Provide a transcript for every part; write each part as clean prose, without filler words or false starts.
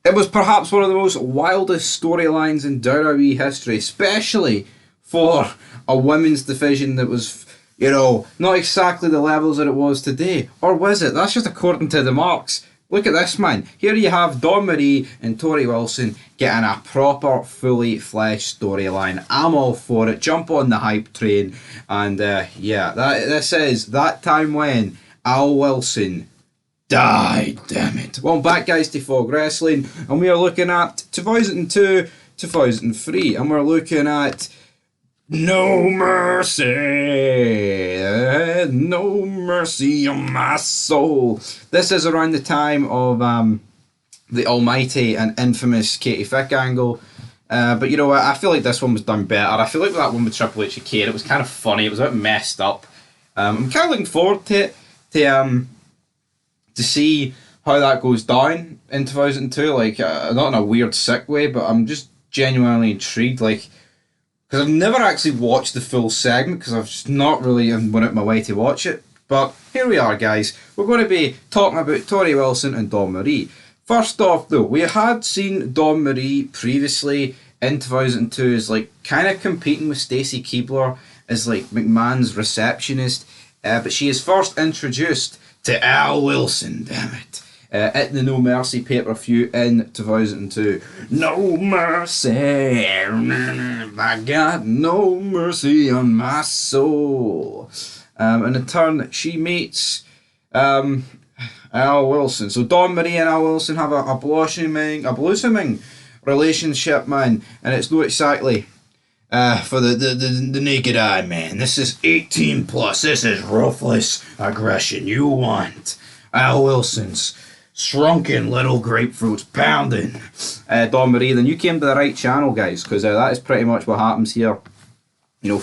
It was perhaps one of the most wildest storylines in WWE history, especially for a women's division that was, you know, not exactly the levels that it was today. Or was it? That's just according to the marks. Look at this, man. Here you have Dawn Marie and Torrie Wilson getting a proper, fully fleshed storyline. I'm all for it. Jump on the hype train. And yeah, this is that time when Al Wilson died, damn it. Well, I'm back, guys, to Fog Wrestling, and we are looking at 2002, 2003, and we're looking at No Mercy, No Mercy on My Soul. This is around the time of the almighty and infamous Katie Fick angle. But you know what, I feel like this one was done better. I feel like that one with Triple H and Kane, it was kind of funny, it was a bit messed up. I'm kind of looking forward to it, to see how that goes down in 2002, like, not in a weird, sick way, but I'm just genuinely intrigued, like, because I've never actually watched the full segment, because I've just not really went out my way to watch it, but here we are, guys. We're going to be talking about Torrie Wilson and Dawn Marie. First off, though, we had seen Dawn Marie previously in 2002 as, like, kind of competing with Stacy Keibler as, like, McMahon's receptionist, but she is first introduced to Al Wilson, damn it, at the No Mercy pay-per-view in 2002. No mercy, I got no mercy on my soul. And in turn, she meets Al Wilson. So Dawn Marie and Al Wilson have a blossoming relationship, man, and it's not exactly for the naked eye, man. This is 18 plus. This is ruthless aggression. You want Al Wilson's shrunken little grapefruits pounding Dawn Marie. Then you came to the right channel, guys, because that is pretty much what happens here. You know,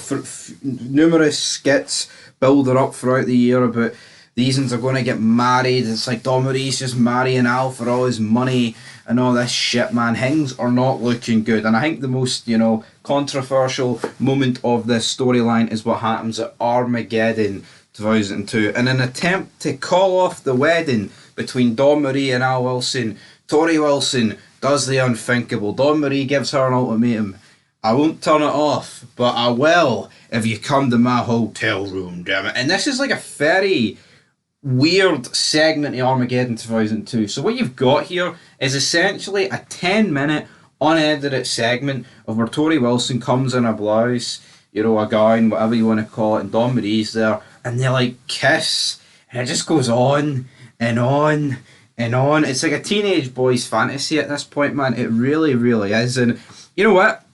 numerous skits build her up throughout the year about these ones are going to get married. It's like Dawn Marie's just marrying Al for all his money and all this shit, man. Things are not looking good. And I think the most, you know, controversial moment of this storyline is what happens at Armageddon 2002. In an attempt to call off the wedding between Dawn Marie and Al Wilson, Torrie Wilson does the unthinkable. Dawn Marie gives her an ultimatum. I won't turn it off, but I will if you come to my hotel room, damn it. And this is like a very weird segment in Armageddon 2002. So what you've got here is essentially a 10-minute unedited segment of where Torrie Wilson comes in a blouse, you know, a gown, whatever you want to call it, and Dawn Marie's there, and they like kiss, and it just goes on and on and on. It's like a teenage boy's fantasy at this point, man. It really, really is. And you know what?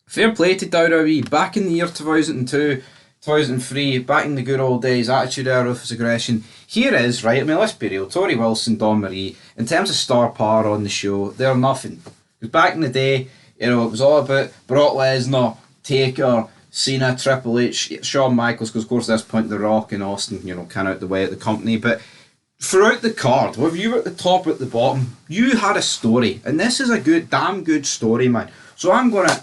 Fair play to WWE. Back in the year 2002, 2003, back in the good old days, Attitude Era, Ruthless Aggression. Here is, right, I mean, let's be real, Torrie Wilson, Dawn Marie, in terms of star power on the show, they're nothing. Because back in the day, you know, it was all about Brock Lesnar, Taker, Cena, Triple H, Shawn Michaels, because of course at this point The Rock and Austin, you know, kind of out the way at the company, but throughout the card, whether you were at the top or at the bottom, you had a story, and this is a damn good story, man. So I'm going to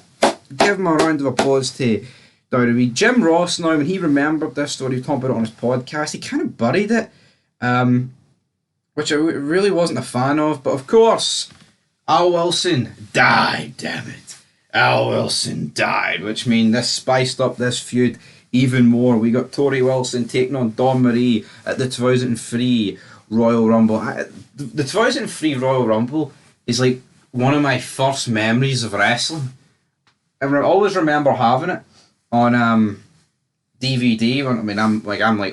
give him a round of applause to WWE. Jim Ross, now, when he remembered this story, he talked about it on his podcast, he kind of buried it, which I really wasn't a fan of, but of course, Al Wilson died, damn it. Al Wilson died, which means this spiced up this feud even more. We got Torrie Wilson taking on Dawn Marie at the 2003 Royal Rumble. The 2003 Royal Rumble is like one of my first memories of wrestling. I always remember having it on DVD.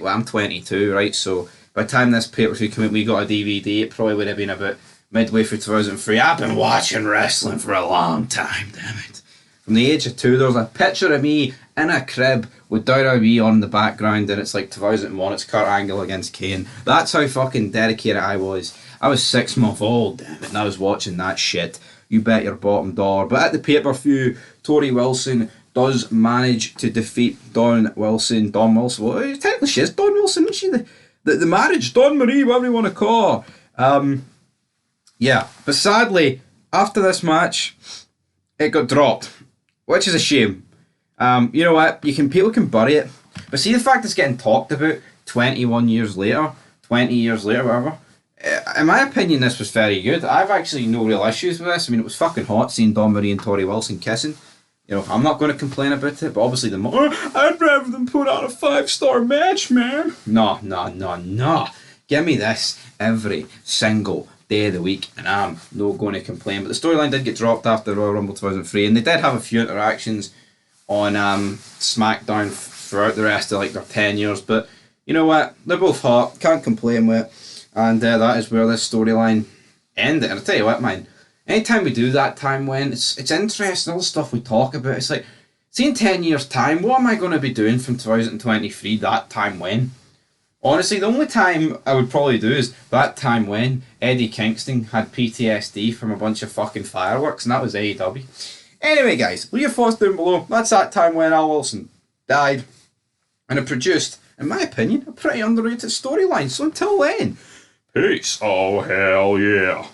I'm 22, right? So by the time this pay-per-view came out, we got a DVD. It probably would have been about midway through 2003. I've been watching wrestling for a long time, damn it. From the age of 2, there's a picture of me in a crib with WWE on the background, and it's like 2001. It's Kurt Angle against Kane. That's how fucking dedicated I was. I was 6 months old, damn it, and I was watching that shit. You bet your bottom dollar. But at the pay-per-view, Torrie Wilson does manage to defeat Dawn Wilson. Well, technically she is Dawn Wilson, isn't she? The marriage, Dawn Marie, whatever you want to call her. Yeah, but sadly, after this match, it got dropped, which is a shame. You know what? People can bury it, but see the fact it's getting talked about 20 years later, whatever. In my opinion, this was very good. I've actually no real issues with this. I mean, it was fucking hot seeing Don Marie and Torrie Wilson kissing. You know, I'm not going to complain about it, but obviously I'd rather them put on a 5-star match, man. No, no, no, no. Give me this every single day of the week, and I'm no going to complain. But the storyline did get dropped after Royal Rumble 2003, and they did have a few interactions on SmackDown throughout the rest of like their 10 years. But you know what? They're both hot. Can't complain with it. And that is where this storyline ended. And I'll tell you what, man. Anytime we do that time when, it's interesting, all the stuff we talk about. It's like, see in 10 years' time, what am I going to be doing from 2023 that time when? Honestly, the only time I would probably do is that time when Eddie Kingston had PTSD from a bunch of fucking fireworks, and that was AEW. Anyway, guys, leave your thoughts down below. That's that time when Al Wilson died. And it produced, in my opinion, a pretty underrated storyline. So until then, peace. Oh, hell yeah.